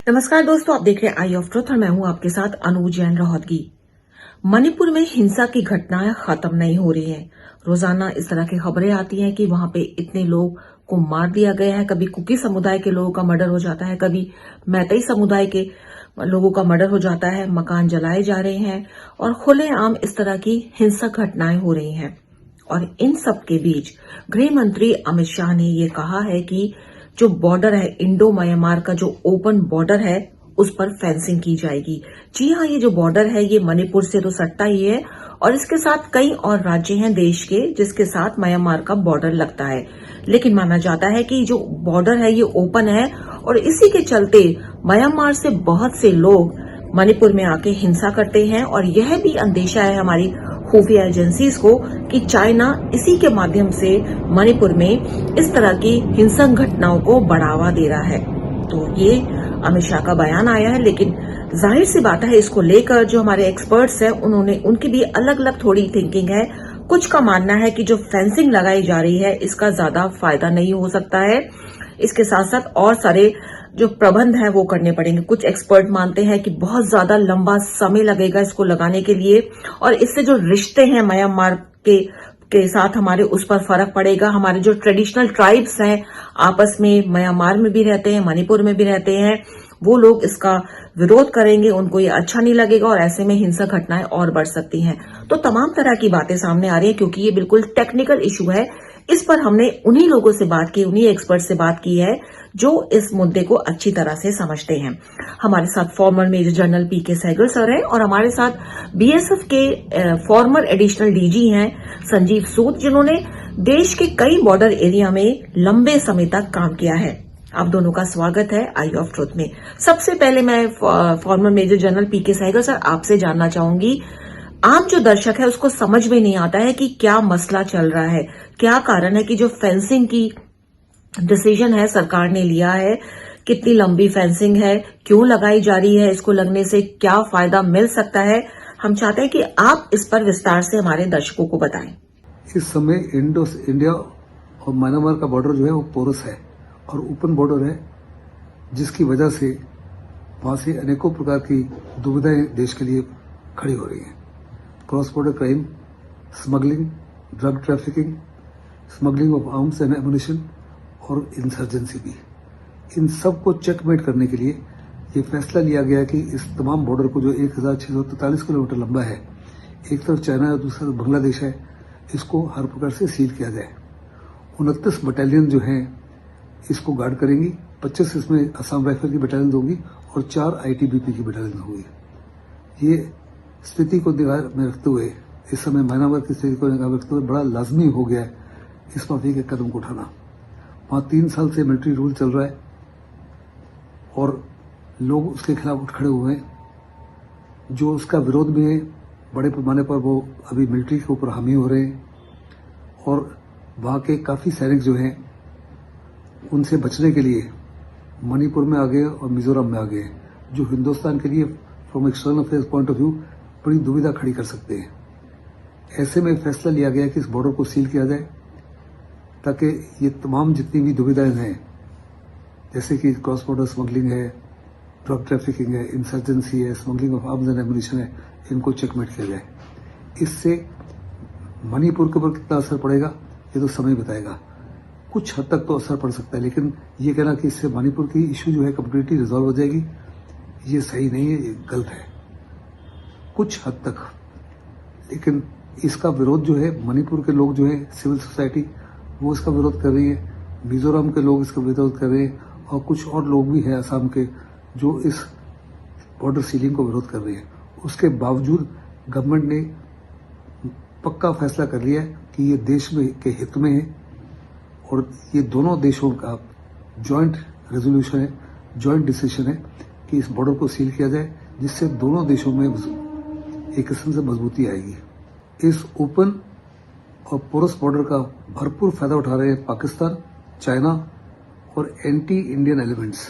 नमस्कार दोस्तों, आप देख रहे हैं आई ऑफ ट्रुथ और मैं हूं आपके साथ अनु जैन रहोतगी। मणिपुर में हिंसा की घटनाएं खत्म नहीं हो रही हैं। रोजाना इस तरह की खबरें आती हैं कि वहां पे इतने लोग को मार दिया गया है। कभी कुकी समुदाय के लोगों का मर्डर हो जाता है, कभी मैतेई समुदाय के लोगों का मर्डर हो जाता है, मकान जलाए जा रहे हैं और खुलेआम इस तरह की हिंसक घटनाएं हो रही हैं। और इन सब के बीच गृह मंत्री अमित शाह ने ये कहा है कि जो बॉर्डर है, इंडो म्यांमार का जो ओपन बॉर्डर है, उस पर फेंसिंग की जाएगी। जी हाँ, ये जो बॉर्डर है ये मणिपुर से तो सट्टा ही है और इसके साथ कई और राज्य हैं देश के जिसके साथ म्यांमार का बॉर्डर लगता है। लेकिन माना जाता है कि जो बॉर्डर है ये ओपन है और इसी के चलते म्यांमार से बहुत से लोग मणिपुर में आके हिंसा करते हैं। और यह भी अंदेशा है हमारी खुफिया एजेंसीज को कि चाइना इसी के माध्यम से मणिपुर में इस तरह की हिंसक घटनाओं को बढ़ावा दे रहा है। तो ये अमित शाह का बयान आया है, लेकिन जाहिर सी बात है इसको लेकर जो हमारे एक्सपर्ट्स हैं उनकी भी अलग अलग थोड़ी थिंकिंग है। कुछ का मानना है कि जो फेंसिंग लगाई जा रही है इसका ज्यादा फायदा नहीं हो सकता है, इसके साथ साथ और सारे जो प्रबंध है वो करने पड़ेंगे। कुछ एक्सपर्ट मानते हैं कि बहुत ज्यादा लंबा समय लगेगा इसको लगाने के लिए और इससे जो रिश्ते हैं म्यांमार के साथ हमारे, उस पर फर्क पड़ेगा। हमारे जो ट्रेडिशनल ट्राइब्स हैं आपस में म्यांमार में भी रहते हैं, मणिपुर में भी रहते हैं, वो लोग इसका विरोध करेंगे, उनको ये अच्छा नहीं लगेगा और ऐसे में हिंसक घटनाएं और बढ़ सकती हैं। तो तमाम तरह की बातें सामने आ रही है क्योंकि ये बिल्कुल टेक्निकल इशू है। इस पर हमने उन्हीं लोगों से बात की, उन्हीं एक्सपर्ट से बात की है जो इस मुद्दे को अच्छी तरह से समझते हैं। हमारे साथ फॉर्मर मेजर जनरल पीके सहगल सर हैं और हमारे साथ बीएसएफ के फॉर्मर एडिशनल डीजी हैं संजीव सूद, जिन्होंने देश के कई बॉर्डर एरिया में लंबे समय तक काम किया है। आप दोनों का स्वागत है आई ऑफ ट्रुथ में। सबसे पहले मैं फॉर्मर मेजर जनरल पीके सहगल सर आपसे जानना चाहूंगी, आम जो दर्शक है उसको समझ में नहीं आता है कि क्या मसला चल रहा है, क्या कारण है कि जो फेंसिंग की डिसीजन है सरकार ने लिया है, कितनी लंबी फेंसिंग है, क्यों लगाई जा रही है, इसको लगने से क्या फायदा मिल सकता है। हम चाहते हैं कि आप इस पर विस्तार से हमारे दर्शकों को बताएं। इस समय इंडिया और म्यांमार का बॉर्डर जो है वो पोरस है और ओपन बॉर्डर है, जिसकी वजह से वहां से अनेकों प्रकार की दुविधाएं देश के लिए खड़ी हो रही हैं। Cross border crime, smuggling, drug trafficking, smuggling of arms and ammunition और इंसर्जेंसी भी। इन सब को चेकमेट करने के लिए ये फैसला लिया गया कि इस तमाम बॉर्डर को जो 1643 किलोमीटर लंबा है, एक तरफ चाइना और दूसरी तरफ बांग्लादेश है, इसको हर प्रकार से सील किया जाए। 29 बटालियन जो हैं इसको गार्ड करेंगी, 25 इसमें असम राइफल की बटालियन होगी और 4 आईटीबीपी की बटालियन होगी। ये स्थिति को निगाह में रखते हुए, इस समय म्यांमार की स्थिति को निगाह में रखते हुए बड़ा लाजमी हो गया है इस माफी के कदम को उठाना। वहां 3 साल से मिलिट्री रूल चल रहा है और लोग उसके खिलाफ उठ खड़े हुए हैं। जो उसका विरोध भी है बड़े पैमाने पर, वो अभी मिलिट्री के ऊपर हामी हो रहे हैं और वहां के काफी सैनिक जो हैं उनसे बचने के लिए मणिपुर में आ गए और मिजोरम में आ गए, जो हिंदुस्तान के लिए from external affairs point of view बड़ी दुविधा खड़ी कर सकते हैं। ऐसे में फैसला लिया गया कि इस बॉर्डर को सील किया जाए ताकि ये तमाम जितनी भी दुविधाएं हैं, जैसे कि क्रॉस बॉर्डर स्मगलिंग है, ड्रग ट्रैफिकिंग है, इंसर्जेंसी है, smuggling of arms and ammunition है, इनको चेकमेट किया जाए। इससे मणिपुर के ऊपर कितना असर पड़ेगा ये तो समय बताएगा। कुछ हद तक तो असर पड़ सकता है, लेकिन ये कहना कि इससे मणिपुर की इश्यू जो है कम्प्लीटली रिजॉल्व हो जाएगी, ये सही नहीं है, ये गलत है। कुछ हद तक, लेकिन इसका विरोध जो है मणिपुर के लोग जो है, सिविल सोसाइटी वो इसका विरोध कर रही है, मिजोरम के लोग इसका विरोध कर रहे हैं और कुछ और लोग भी हैं असम के जो इस बॉर्डर सीलिंग को विरोध कर रहे हैं। उसके बावजूद गवर्नमेंट ने पक्का फैसला कर लिया है कि ये देश में के हित में है और ये दोनों देशों का जॉइंट रेजोल्यूशन है, जॉइंट डिसीजन है कि इस बॉर्डर को सील किया जाए, जिससे दोनों देशों में एक किस्म से मजबूती आएगी। इस ओपन और पोरस बॉर्डर का भरपूर फायदा उठा रहे हैं पाकिस्तान, चाइना और एंटी इंडियन एलिमेंट्स।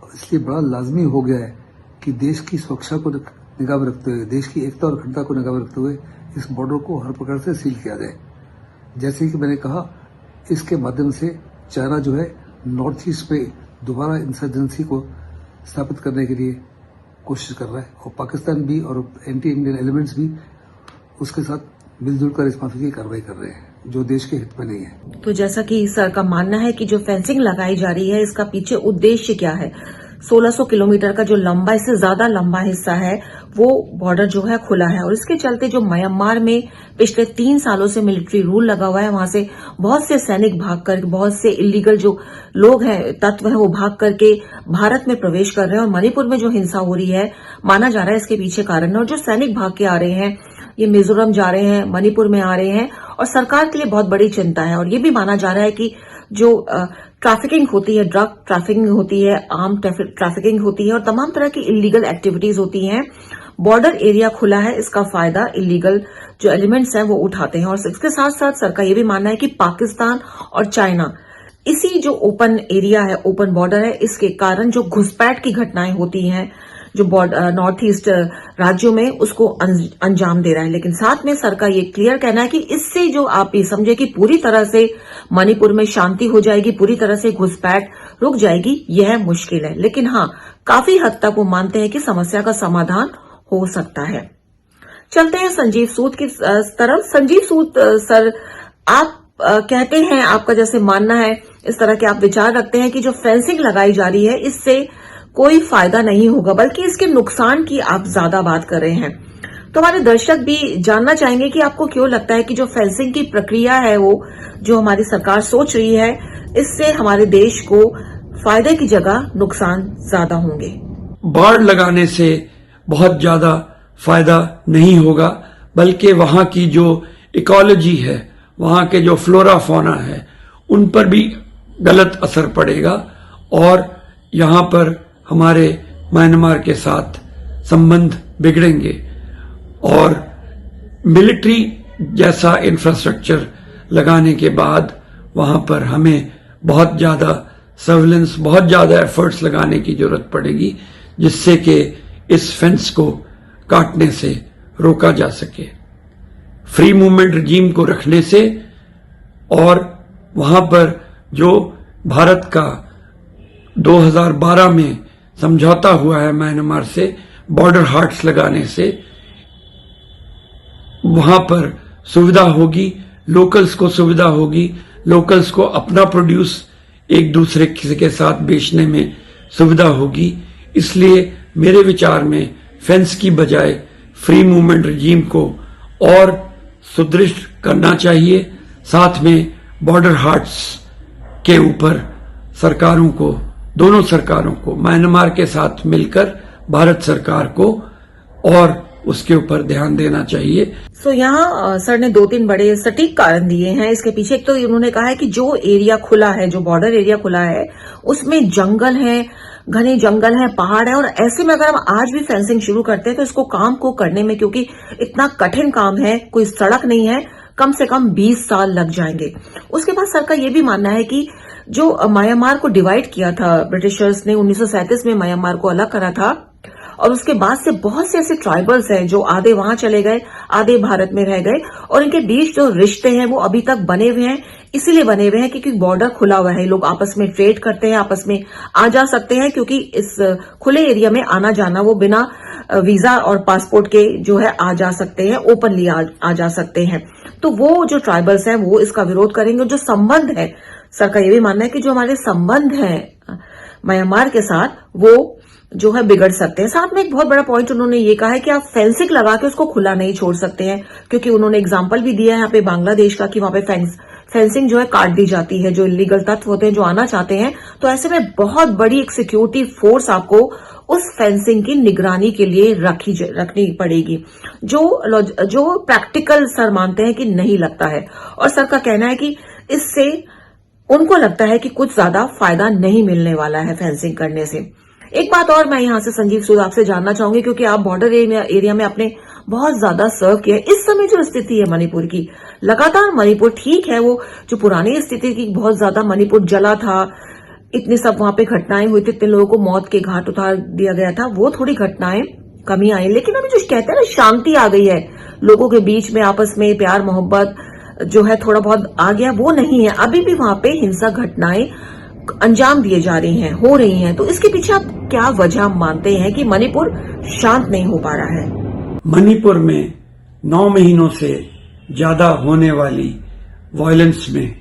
और इसलिए बड़ा लाजमी हो गया है कि देश की सुरक्षा को निगाह में रखते हुए, देश की एकता और अखंडता को निगाह में रखते हुए इस बॉर्डर को हर प्रकार से सील किया जाए। जैसे कि मैंने कहा, इसके माध्यम से चाइना जो है नॉर्थ ईस्ट में दोबारा इंसर्जेंसी को स्थापित करने के लिए कोशिश कर रहा है और पाकिस्तान भी और एंटी इंडियन एलिमेंट्स भी उसके साथ मिलजुल कर इस माफी की कार्रवाई कर रहे हैं जो देश के हित में नहीं है। तो जैसा कि सर का मानना है कि जो फेंसिंग लगाई जा रही है इसका पीछे उद्देश्य क्या है। 1600 किलोमीटर का जो लंबा, इससे ज्यादा लंबा हिस्सा है वो बॉर्डर जो है खुला है और इसके चलते जो म्यांमार में पिछले 3 सालों से मिलिट्री रूल लगा हुआ है, वहां से बहुत से सैनिक भाग कर, बहुत से इलीगल जो लोग हैं, तत्व हैं, वो भाग करके भारत में प्रवेश कर रहे हैं और मणिपुर में जो हिंसा हो रही है माना जा रहा है इसके पीछे कारण है। और जो सैनिक भाग के आ रहे हैं ये मिजोरम जा रहे हैं, मणिपुर में आ रहे हैं और सरकार के लिए बहुत बड़ी चिंता है। और ये भी माना जा रहा है कि जो ट्रैफिकिंग होती है, ड्रग ट्रैफिकिंग होती है, आर्म ट्रैफिकिंग होती है और तमाम तरह की इलीगल एक्टिविटीज होती हैं। बॉर्डर एरिया खुला है, इसका फायदा इलीगल जो एलिमेंट्स हैं वो उठाते हैं। और इसके साथ साथ सर का ये भी मानना है कि पाकिस्तान और चाइना इसी जो ओपन एरिया है, ओपन बॉर्डर है, इसके कारण जो घुसपैठ की घटनाएं होती हैं जो नॉर्थ ईस्ट राज्यों में उसको अंजाम दे रहा है। लेकिन साथ में सर का ये क्लियर कहना है कि इससे जो आप ये समझे कि पूरी तरह से मणिपुर में शांति हो जाएगी, पूरी तरह से घुसपैठ रुक जाएगी, यह मुश्किल है। लेकिन हाँ, काफी हद तक वो मानते हैं कि समस्या का समाधान हो सकता है। चलते हैं संजीव सूद की तरफ। संजीव सूद सर, आप कहते हैं, आपका जैसे मानना है, इस तरह के आप विचार रखते हैं कि जो फेंसिंग लगाई जा रही है इससे कोई फायदा नहीं होगा बल्कि इसके नुकसान की आप ज्यादा बात कर रहे हैं। तो हमारे दर्शक भी जानना चाहेंगे कि आपको क्यों लगता है कि जो फेंसिंग की प्रक्रिया है वो जो हमारी सरकार सोच रही है इससे हमारे देश को फायदे की जगह नुकसान ज्यादा होंगे। बाड़ लगाने से बहुत ज्यादा फायदा नहीं होगा बल्कि वहां की जो इकोलॉजी है, वहां के जो फ्लोरा फौना है, उन पर भी गलत असर पड़ेगा और यहां पर हमारे म्यांमार के साथ संबंध बिगड़ेंगे और मिलिट्री जैसा इंफ्रास्ट्रक्चर लगाने के बाद वहां पर हमें बहुत ज्यादा सर्विलेंस, बहुत ज्यादा एफर्ट्स लगाने की जरूरत पड़ेगी जिससे कि इस फेंस को काटने से रोका जा सके। फ्री मूवमेंट रजीम को रखने से और वहां पर जो भारत का 2012 में समझौता हुआ है म्यांमार से, बॉर्डर हार्ट्स लगाने से वहां पर सुविधा होगी, लोकल्स को सुविधा होगी, लोकल्स को अपना प्रोड्यूस एक दूसरे के साथ बेचने में सुविधा होगी। इसलिए मेरे विचार में फेंस की बजाय फ्री मूवमेंट रजीम को और सुदृढ़ करना चाहिए। साथ में बॉर्डर हार्ट्स के ऊपर सरकारों को, दोनों सरकारों को, म्यांमार के साथ मिलकर भारत सरकार को और उसके ऊपर ध्यान देना चाहिए। सो यहाँ सर ने 2-3 बड़े सटीक कारण दिए हैं इसके पीछे। एक तो उन्होंने कहा है कि जो एरिया खुला है, जो बॉर्डर एरिया खुला है, उसमें जंगल है, घने जंगल है, पहाड़ है और ऐसे में अगर हम आज भी फेंसिंग शुरू करते हैं तो इसको काम को करने में, क्योंकि इतना कठिन काम है, कोई सड़क नहीं है, कम से कम 20 साल लग जाएंगे। उसके बाद सर का ये भी मानना है कि जो म्यांमार को डिवाइड किया था ब्रिटिशर्स ने, 1937 में म्यांमार को अलग करा था और उसके बाद से बहुत से ऐसे ट्राइबल्स हैं जो आधे वहां चले गए, आधे भारत में रह गए और इनके बीच जो रिश्ते हैं वो अभी तक बने हुए हैं। इसीलिए बने हुए हैं क्योंकि बॉर्डर खुला हुआ है, लोग आपस में ट्रेड करते हैं, आपस में आ जा सकते हैं, क्योंकि इस खुले एरिया में आना जाना वो बिना वीजा और पासपोर्ट के जो है आ जा सकते हैं, ओपनली आ जा सकते हैं। तो वो जो ट्राइबल्स हैं वो इसका विरोध करेंगे। जो संबंध है, सर का ये भी मानना है कि जो हमारे संबंध हैं म्यांमार के साथ वो जो है बिगड़ सकते हैं। साथ में एक बहुत बड़ा पॉइंट उन्होंने ये कहा है कि आप फेंसिंग लगा के उसको खुला नहीं छोड़ सकते हैं, क्योंकि उन्होंने एग्जाम्पल भी दिया है यहाँ पे बांग्लादेश का कि वहां पे फेंसिंग जो है काट दी जाती है, जो इलीगल तत्व होते हैं जो आना चाहते हैं। तो ऐसे में बहुत बड़ी एक सिक्योरिटी फोर्स आपको उस फेंसिंग की निगरानी के लिए रखनी पड़ेगी, जो प्रैक्टिकल सर मानते हैं कि नहीं लगता है। और सर का कहना है कि इससे उनको लगता है कि कुछ ज्यादा फायदा नहीं मिलने वाला है फेंसिंग करने से। एक बात और मैं यहां से संजीव सूद आपसे जानना चाहूंगी, क्योंकि आप बॉर्डर एरिया में आपने बहुत ज्यादा सर्व किया है। इस समय जो स्थिति है मणिपुर की, लगातार मणिपुर, ठीक है वो जो पुरानी स्थिति की बहुत ज्यादा मणिपुर जला था, इतने सब वहां पे घटनाएं हुई थी, इतने लोगों को मौत के घाट उतार दिया गया था, वो थोड़ी घटनाएं कमी आई। लेकिन अभी जो कहते हैं ना शांति आ गई है, लोगों के बीच में आपस में प्यार मोहब्बत जो है थोड़ा बहुत आ गया, वो नहीं है। अभी भी वहां पे हिंसक घटनाएं अंजाम दिए जा रही हैं, हो रही हैं, तो इसके पीछे आप क्या वजह मानते हैं कि मणिपुर शांत नहीं हो पा रहा है? मणिपुर में 9 महीनों से ज्यादा होने वाली वायलेंस में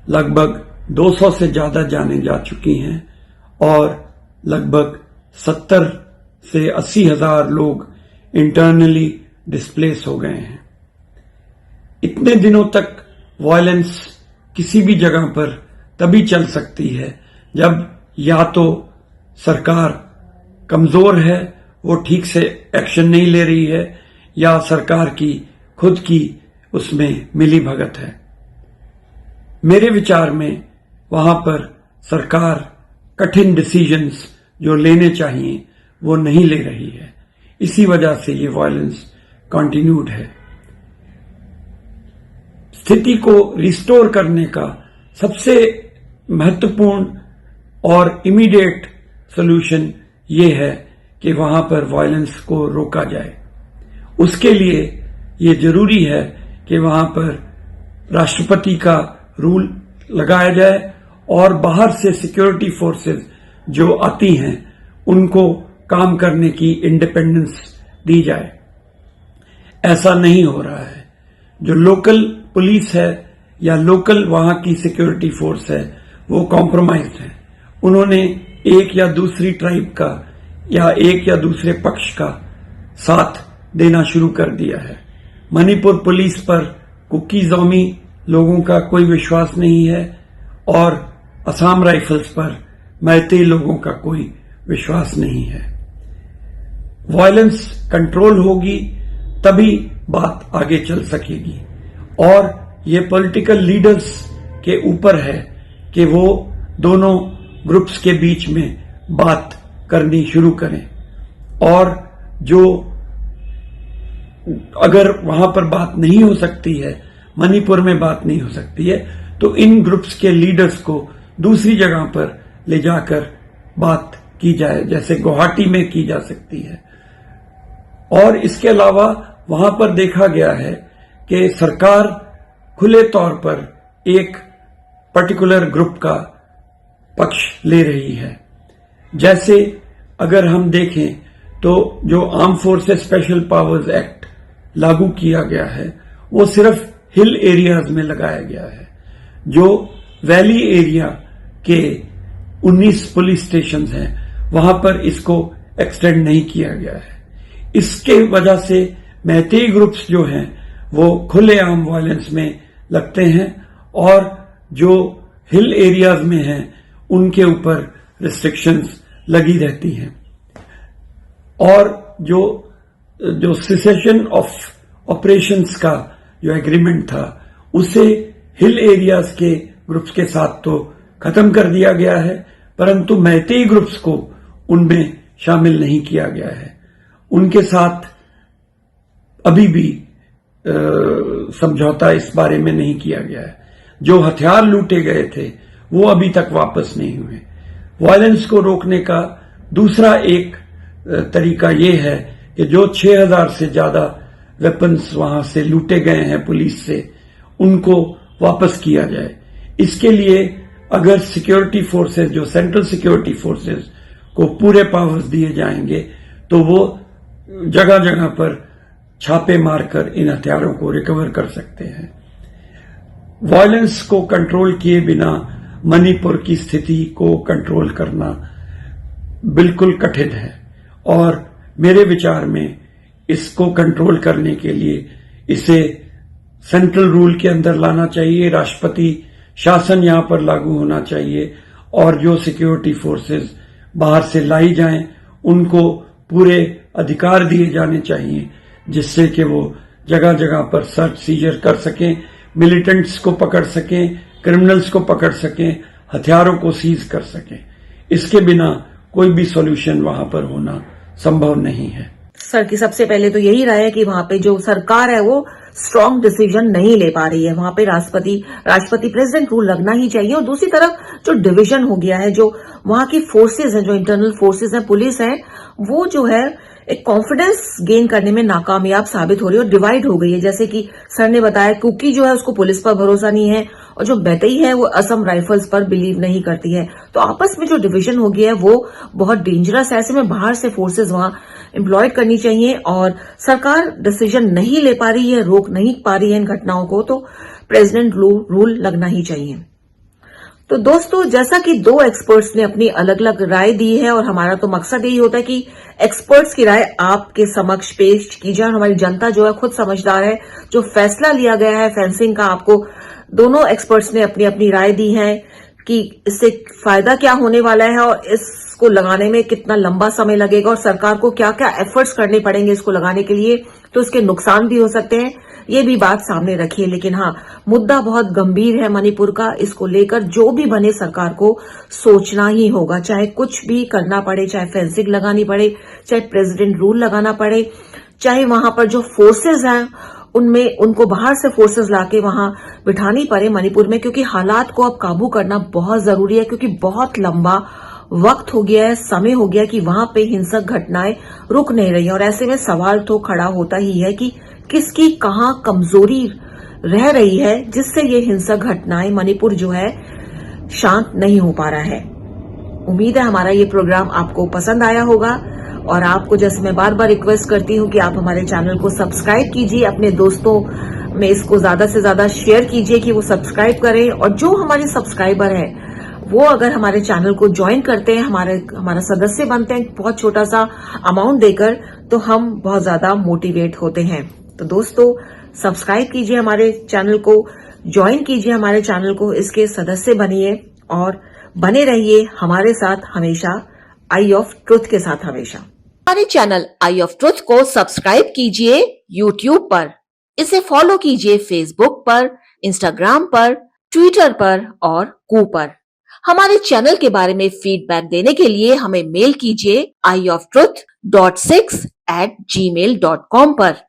लगभग 200 से ज्यादा जानें जा चुकी हैं और लगभग 70 से 80 हजार लोग इंटरनली डिस्प्लेस हो गए हैं। इतने दिनों तक वायलेंस किसी भी जगह पर तभी चल सकती है जब या तो सरकार कमजोर है, वो ठीक से एक्शन नहीं ले रही है, या सरकार की खुद की उसमें मिली भगत है। मेरे विचार में वहां पर सरकार कठिन डिसीजंस जो लेने चाहिए वो नहीं ले रही है, इसी वजह से ये वायलेंस कंटिन्यूड है। स्थिति को रिस्टोर करने का सबसे महत्वपूर्ण और इमीडिएट सॉल्यूशन ये है कि वहां पर वायलेंस को रोका जाए। उसके लिए ये जरूरी है कि वहां पर राष्ट्रपति का रूल लगाया जाए और बाहर से सिक्योरिटी फोर्सेस जो आती हैं उनको काम करने की इंडिपेंडेंस दी जाए। ऐसा नहीं हो रहा है। जो लोकल पुलिस है या लोकल वहां की सिक्योरिटी फोर्स है वो कॉम्प्रोमाइज्ड है। उन्होंने एक या दूसरी ट्राइब का या एक या दूसरे पक्ष का साथ देना शुरू कर दिया है। मणिपुर पुलिस पर कुकी जौमी लोगों का कोई विश्वास नहीं है और असम राइफल्स पर मैतेई लोगों का कोई विश्वास नहीं है। वायलेंस कंट्रोल होगी तभी बात आगे चल सकेगी और ये पॉलिटिकल लीडर्स के ऊपर है कि वो दोनों ग्रुप्स के बीच में बात करनी शुरू करें और जो अगर वहां पर बात नहीं हो सकती है, मणिपुर में बात नहीं हो सकती है, तो इन ग्रुप्स के लीडर्स को दूसरी जगह पर ले जाकर बात की जाए, जैसे गुवाहाटी में की जा सकती है। और इसके अलावा वहां पर देखा गया है कि सरकार खुले तौर पर एक पर्टिकुलर ग्रुप का पक्ष ले रही है। जैसे अगर हम देखें तो जो arm forces special powers act लागू किया गया है वो सिर्फ हिल एरियाज में लगाया गया है। जो वैली एरिया के 19 पुलिस स्टेशन हैं वहां पर इसको एक्सटेंड नहीं किया गया है। इसके वजह से मैतेई ग्रुप्स जो हैं वो खुलेआम वायलेंस में लगते हैं और जो हिल एरियाज में हैं उनके ऊपर रिस्ट्रिक्शंस लगी रहती हैं। और जो सिसेशन ऑफ ऑपरेशंस का जो एग्रीमेंट था उसे हिल एरियाज के ग्रुप्स के साथ तो खत्म कर दिया गया है, परंतु मैतेई ग्रुप्स को उनमें शामिल नहीं किया गया है। उनके साथ अभी भी समझौता इस बारे में नहीं किया गया है। जो हथियार लूटे गए थे वो अभी तक वापस नहीं हुए। वायलेंस को रोकने का दूसरा एक तरीका ये है कि जो 6000 से ज्यादा वेपन्स वहां से लूटे गए हैं पुलिस से, उनको वापस किया जाए। इसके लिए अगर सिक्योरिटी फोर्सेस, जो सेंट्रल सिक्योरिटी फोर्सेस को पूरे पावर्स दिए जाएंगे तो वो जगह जगह पर छापे मारकर इन हथियारों को रिकवर कर सकते हैं। वायलेंस को कंट्रोल किए बिना मणिपुर की स्थिति को कंट्रोल करना बिल्कुल कठिन है और मेरे विचार में इसको कंट्रोल करने के लिए इसे सेंट्रल रूल के अंदर लाना चाहिए। राष्ट्रपति शासन यहां पर लागू होना चाहिए और जो सिक्योरिटी फोर्सेस बाहर से लाई जाएं उनको पूरे अधिकार दिए जाने चाहिए जिससे कि वो जगह जगह पर सर्च सीजर कर सकें, मिलिटेंट्स को पकड़ सकें, क्रिमिनल्स को पकड़ सकें, हथियारों को सीज कर सकें। इसके बिना कोई भी सॉल्यूशन वहां पर होना संभव नहीं है। सर की सबसे पहले तो यही राय है कि वहां पे जो सरकार है वो स्ट्रांग डिसीजन नहीं ले पा रही है। वहां पे राष्ट्रपति प्रेसिडेंट रूल लगना ही चाहिए। और दूसरी तरफ जो डिवीजन हो गया है, जो वहां की फोर्सेज हैं, जो इंटरनल फोर्सेज हैं, पुलिस है, वो जो है एक कॉन्फिडेंस गेन करने में नाकामयाब साबित हो रही है और डिवाइड हो गई है। जैसे कि सर ने बताया, कुकी जो है उसको पुलिस पर भरोसा नहीं है और जो मैतेई है वो असम राइफल्स पर बिलीव नहीं करती है। तो आपस में जो डिवीजन हो गया है वो बहुत डेंजरस है। ऐसे में बाहर से फोर्सेस वहां एम्प्लॉय करनी चाहिए और सरकार डिसीजन नहीं ले पा रही है, रोक नहीं पा रही है इन घटनाओं को, तो प्रेसिडेंट रूल लगना ही चाहिए। तो दोस्तों, जैसा कि दो एक्सपर्ट्स ने अपनी अलग अलग राय दी है और हमारा तो मकसद यही होता है कि एक्सपर्ट्स की राय आपके समक्ष पेश की जाए। हमारी जनता जो है खुद समझदार है। जो फैसला लिया गया है फेंसिंग का, आपको दोनों एक्सपर्ट्स ने अपनी अपनी राय दी है कि इससे फायदा क्या होने वाला है और इसको लगाने में कितना लंबा समय लगेगा और सरकार को क्या क्या एफर्ट्स करने पड़ेंगे इसको लगाने के लिए, तो इसके नुकसान भी हो सकते हैं, ये भी बात सामने रखी है। लेकिन हाँ, मुद्दा बहुत गंभीर है मणिपुर का। इसको लेकर जो भी बने सरकार को सोचना ही होगा, चाहे कुछ भी करना पड़े, चाहे फेंसिंग लगानी पड़े, चाहे प्रेसिडेंट रूल लगाना पड़े, चाहे वहां पर जो फोर्सेज हैं उनमें उनको बाहर से फोर्सेस लाके वहां बिठानी पड़े मणिपुर में, क्योंकि हालात को अब काबू करना बहुत जरूरी है। क्योंकि बहुत लंबा वक्त हो गया है, समय हो गया कि वहां पे हिंसक घटनाएं रुक नहीं रही और ऐसे में सवाल तो खड़ा होता ही है कि किसकी कहां कमजोरी रह रही है जिससे ये हिंसक घटनाएं मणिपुर जो है शांत नहीं हो पा रहा है। उम्मीद है हमारा ये प्रोग्राम आपको पसंद आया होगा और आपको, जैसे मैं बार बार रिक्वेस्ट करती हूं कि आप हमारे चैनल को सब्सक्राइब कीजिए, अपने दोस्तों में इसको ज्यादा से ज्यादा शेयर कीजिए कि वो सब्सक्राइब करें। और जो हमारे सब्सक्राइबर है वो अगर हमारे चैनल को ज्वाइन करते हैं, हमारा सदस्य बनते हैं बहुत छोटा सा अमाउंट देकर, तो हम बहुत ज्यादा मोटिवेट होते हैं। तो दोस्तों, सब्सक्राइब कीजिए हमारे चैनल को, ज्वाइन कीजिए हमारे चैनल को, इसके सदस्य बनिए और बने रहिए हमारे साथ हमेशा, आई ऑफ ट्रुथ के साथ हमेशा। हमारे चैनल आई ऑफ ट्रुथ को सब्सक्राइब कीजिए यूट्यूब पर, इसे फॉलो कीजिए फेसबुक पर, इंस्टाग्राम पर, ट्विटर पर और कू पर। हमारे चैनल के बारे में फीडबैक देने के लिए हमें मेल कीजिए ioftruth.6@gmail.com पर।